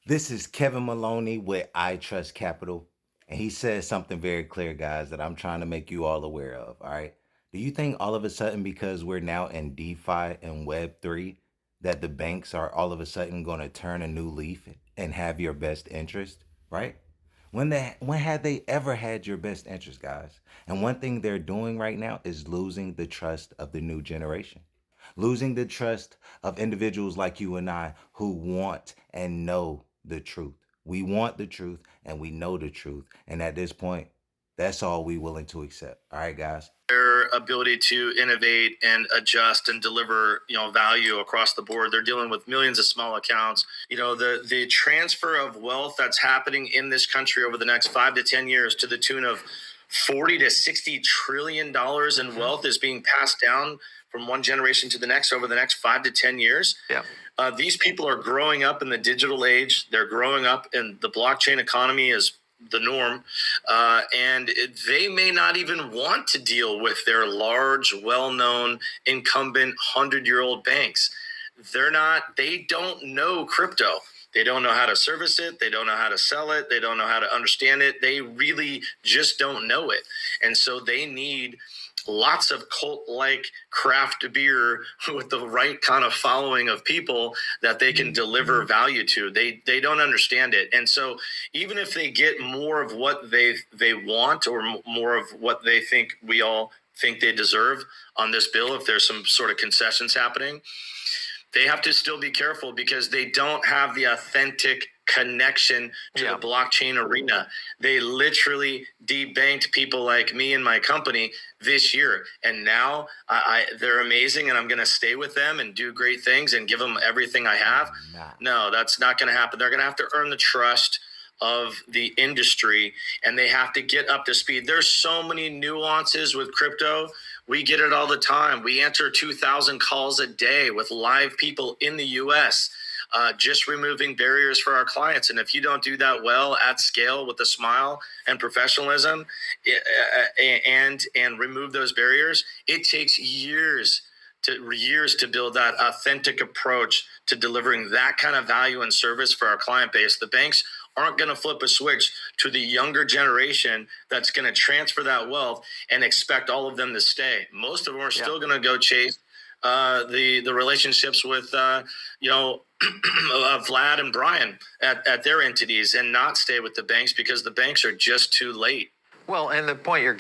This is Kevin Maloney with I Trust Capital. And he says something very clear, guys, that I'm trying to make you all aware of. All right. Do you think all of a sudden, because we're now in DeFi and Web3, that the banks are all of a sudden going to turn a new leaf and have your best interest? Right? When had they ever had your best interest, guys? And one thing they're doing right now is losing the trust of the new generation, losing the trust of individuals like you and I who want and know the truth. We want the truth and we know the truth. And at this point, that's all we willing to accept. All right, guys. Their ability to innovate and adjust and deliver, value across the board. They're dealing with millions of small accounts. The transfer of wealth that's happening in this country over the next 5 to 10 years to the tune of 40 to 60 trillion dollars in wealth is being passed down from one generation to the next over the next 5 to 10 years. Yeah. These people are growing up in the digital age. They're growing up in the blockchain economy is the norm, and they may not even want to deal with their large, well-known, incumbent 100-year-old banks. They don't know crypto. They don't know how to service it. They don't know how to sell it. They don't know how to understand it. They really just don't know it. And so they need lots of cult-like craft beer with the right kind of following of people that they can deliver value to. They don't understand it. And so even if they get more of what they want or more of what they think we all think they deserve on this bill, if there's some sort of concessions happening, they have to still be careful because they don't have the authentic connection to the blockchain arena. They literally debanked people like me and my company this year. And now they're amazing and I'm going to stay with them and do great things and give them everything I have. No, that's not going to happen. They're going to have to earn the trust of the industry and they have to get up to speed. There's so many nuances with crypto. We get it all the time. We answer 2,000 calls a day with live people in the U.S., just removing barriers for our clients. And if you don't do that well at scale with a smile and professionalism and remove those barriers, it takes years to build that authentic approach to delivering that kind of value and service for our client base. The banks aren't going to flip a switch to the younger generation that's going to transfer that wealth and expect all of them to stay. Most of them are still going to go chase the relationships with Vlad and Brian at their entities and not stay with the banks because the banks are just too late. Well, and the point you're